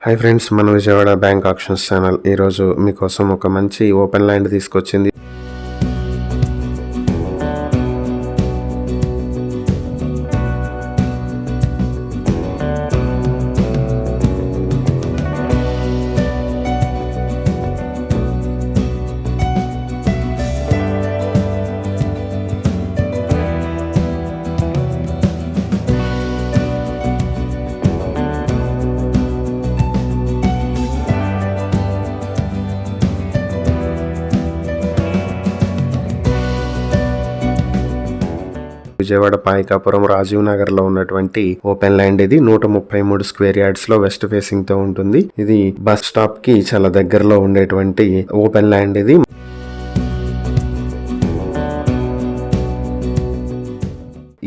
Hi friends, మన Vijayawada bank options channel ఈరోజు మీకోసం ఒక మంచి ఓపెన్ ల్యాండ్ తీసుకొచ్చింది. విజయవాడ పాయకాపురం రాజీవ్ నగర్ లో ఉన్నటువంటి ఓపెన్ ల్యాండ్ ఇది 133 స్క్వేర్ యార్డ్స్ లో వెస్ట్ ఫేసింగ్ తో ఉంటుంది. ఇది బస్ స్టాప్ కి చాలా దగ్గరలో ఉండేటువంటి ఓపెన్ ల్యాండ్ ఇది.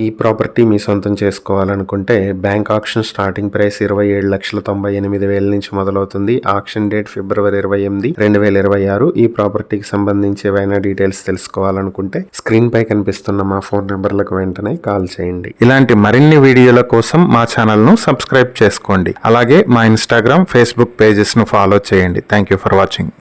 ఈ ప్రాపర్టీ మీ సొంతం చేసుకోవాలనుకుంటే బ్యాంక్ ఆక్షన్ స్టార్టింగ్ ప్రైస్ 27,98,000 నుంచి మొదలవుతుంది. ఆక్షన్ డేట్ ఫిబ్రవరి 28, 2026. ఈ ప్రాపర్టీకి సంబంధించి ఏవైనా డీటెయిల్స్ తెలుసుకోవాలనుకుంటే స్క్రీన్ పై కనిపిస్తున్న మా ఫోన్ నెంబర్లకు వెంటనే కాల్ చేయండి. ఇలాంటి మరిన్ని వీడియోల కోసం మా ఛానల్ ను సబ్స్క్రైబ్ చేసుకోండి. అలాగే మా ఇన్స్టాగ్రామ్, ఫేస్బుక్ పేజెస్ ను ఫాలో చేయండి. Thank you for watching.